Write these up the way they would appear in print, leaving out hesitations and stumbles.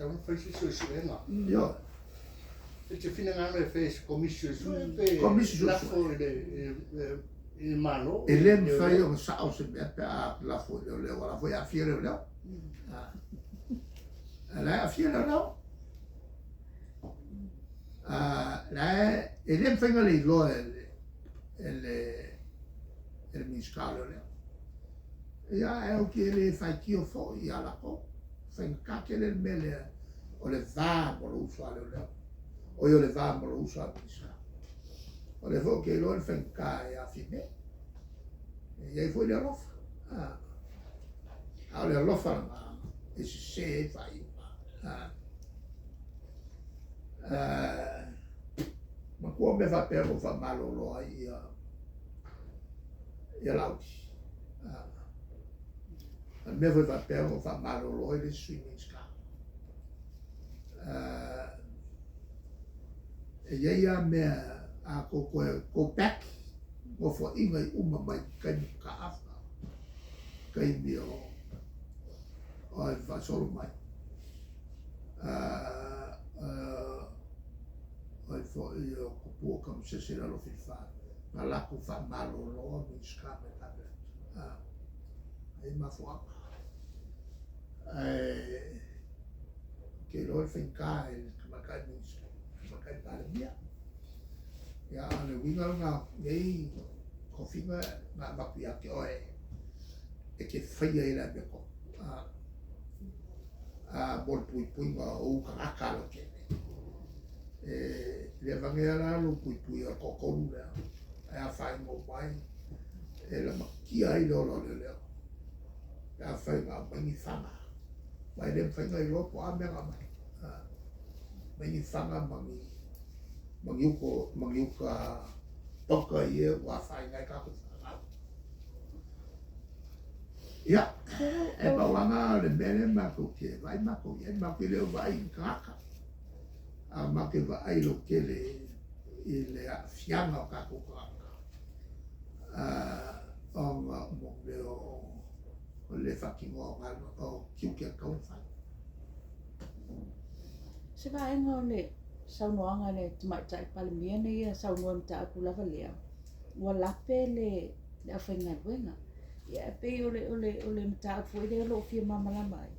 taun faisi suenga. Io. E te fina ngana e fes commission Commission il malo. E lem fai un sao se per la foglio le ora voi a fiere no. La a fiere no. La e lem fai le lo il miscalo le. Ja è o che le fai chi o fo ia la po. Fai cacche del mele o le va lo usuale le. O io le va lo usuale miscalo. O le fo che lo fai cacche a fine. E aí foi le rofa. Le rofa ma e se fai ma come fa per fa malo lo ai lauti. A me fa per fa malo lo ai swimming sca. E aí a me a co pack o fo inga uma mai kan ka afa kai mio o fa solo mai o fo io può come se si lo fa ma la cu fa malo lo mi scappa e ma fo che lo finca il ma kai pare mia ya le winga nga nei kofinga na mapia ke oe e ke faya ila be ko bol pui nga o ka lo ke le vangela lo pui o ko ko lu a fai mo mai e la makia i lo le a fai nga mai fanga mai le fai nga i lo po a me nga mai fanga mai Mangiuka toka ia wa fai ngai ka ku. Ya, e pa wanga le mele ma ku ke vai ma ku ye ma ku le vai kaka. Ma ke vai lo ke le fianga ka ku kaka. Mo le fucking o kiu ke ka fai. Se vai ngole saunoanga le mai tai palemia nei saunoa ta pula valea wa lape le afenga wenga ya pe ole mta foi de lo fi mama la mai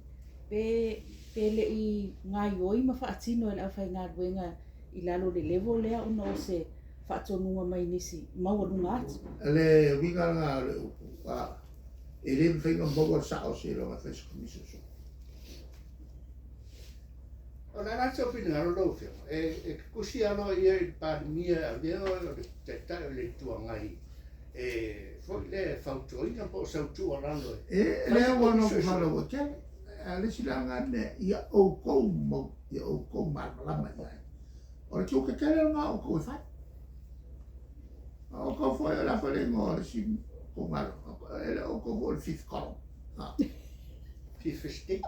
pe le I ngai oi ma fa atino le afenga wenga I lalo le level le uno se fa tonu mai nisi ma wa lunga le winga nga ele fenga bogo sa o se lo fa commission. Ora la so pina lo fio e così ano ia par mia aveva te le tua ngai e foi le fautoina po sa tu orando e le wono ko falo ko che le silanga ne ia o ko mo ia o ko ma la mai ora che o che era ma o ko fa o ko foi la fale mo si ko ma o ko vol fifth column fifth state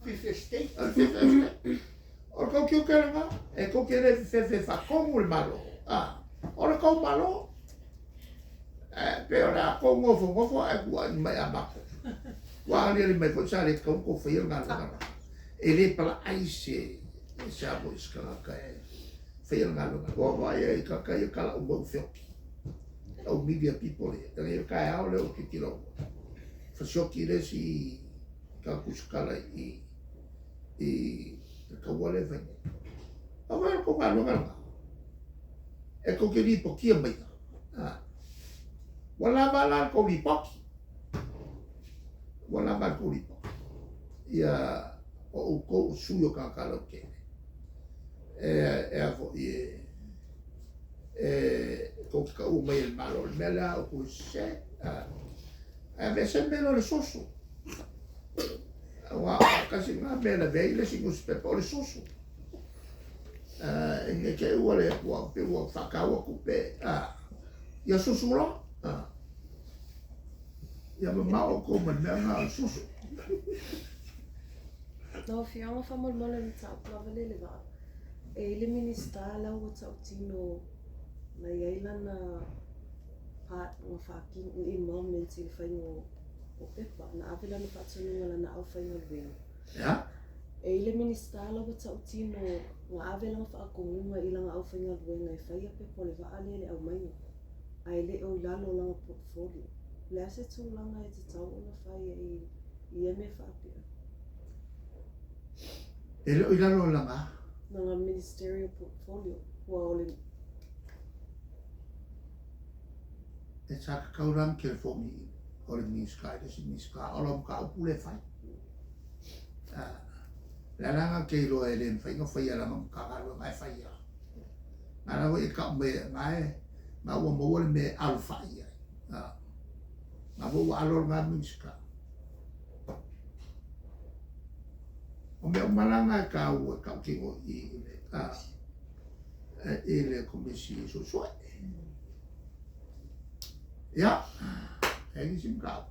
fifth state ora ko che o che era e ko che le fa como il malo ora ko malo però con ngofo e buon mai amato quando li mai facciare con firma e le per aise siamo scala che firma lo vai e che cala un buon fiocchi o media people e che aule o che tiro fa fiocchi le si scala e che vuole venire ma va come allora ecco che lì pochi mai wala bala ko lipoki wala bala ko lipoki ia o ko suyo ka kaloke avo ko ka o mai il malo il mela o ko se avesse meno le soso wa kasi nga bela veile si guspe por soso e che vuole può fa kawa ko pe ia soso lo ia mamao ko mananga susu no fianga fa mal mal ni tsa pa vele ga e le ministra la o tsa tino na yailana pa o fa ki in moment il fa no o pepa na avela no fa tsino na au fa no ben ja e le minister la wa tau tino nga ave langa whaakongunga i langa au whainga luenga e whaia pe pole wa alele au mainga. Ai le au lalo langa portfolio. Le ase tū langa e te tau ona whaia i eme whaapea. E le o ilalo langa? Nanga ministerial portfolio. Wa ole. E sa kaurang ke fongi o le miska e si miska o ka upule fai. La langa ke ilo e le whainga whaia langa mkakaro ngai whaia. Ngana wo e ka me ngai ma wo mo le me al whaia. Ma wo alor ngā miska. O me o malanga e ka ua ka kingo i le komisi Susuga. Ja, hegi sim kau.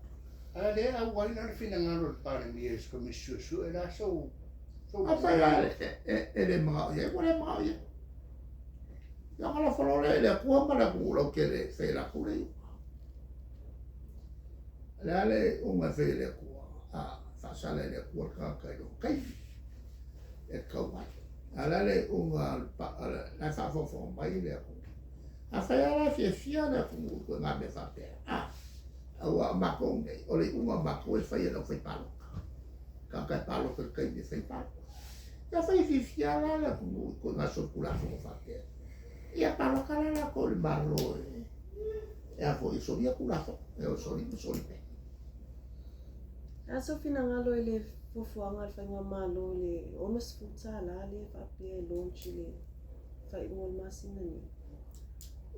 Le au wali na fina ngaro pare mi es komisi su era so Apa ya ele mga ye wala mga ye. Yang ala folole le kuwa mala kulo kele fela kule. Le unga fele kuwa. Fa sale le kuwa ka do kai. E kawa. Ala le unga la fa fo mai le ku. Afa ya la fia le ku ko nga me fa pe. Awa makonge ole unga mako e fa ye lo fa palo. Ka palo ke kai de fa palo. Ya fai fifia la ko na circulação fatea. E a palo kala la ko le barro. E a foi soria kulaso. E o sori pe. Aso fina ngalo ele fofuanga le whainga malo le onas Tusitala le whapea e launch le whainga le masina ni.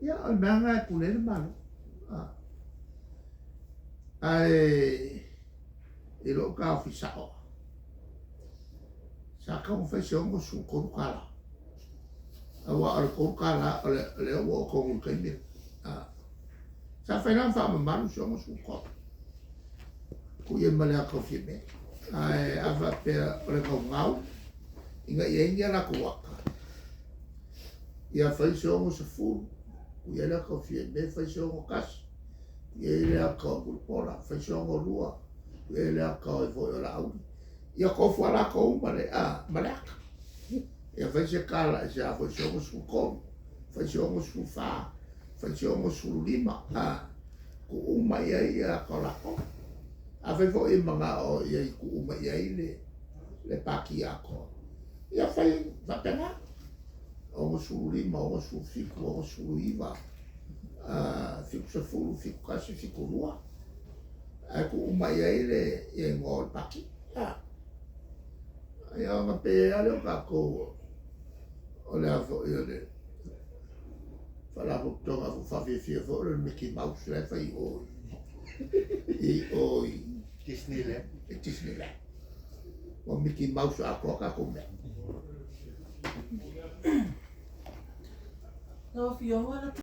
Ya al manga e pule le malo. Ai e lo ka fisao. Sa ka mo fai mo su ko kala. Awa al ko kala le o ko ko kai me. Sa fai na fa ma so mo su ko. Ku ye male ko fi me. Ai ava pe le ko ngau. Inga ye inga la ko waka. Ia fai so mo su fu. Ku ye la ko fi me fai so mo kas. Ye la ko ku pola fai so mo lua. Ye la ko vo la au. Ia ko fuala ko male malaka. Ia fai se kala se a fai so su ko. Fai so su fa. Fai so su lima. Ku uma ia ko la ko. A fai fo i manga o ia ku uma ia le paki ako. Ia fai vatena. O su lima, o su fiku, o su iva. Fiku se fulu, fiku kasi, fiku lua. Ku uma ia le ngol paki. Ia nga pe ale o kako o le afo i le whala po tonga fu whawhewhia fo le Mickey Mouse le whai oi Disneyland. Disneyland o Mickey Mouse a koa kako mea Tofi,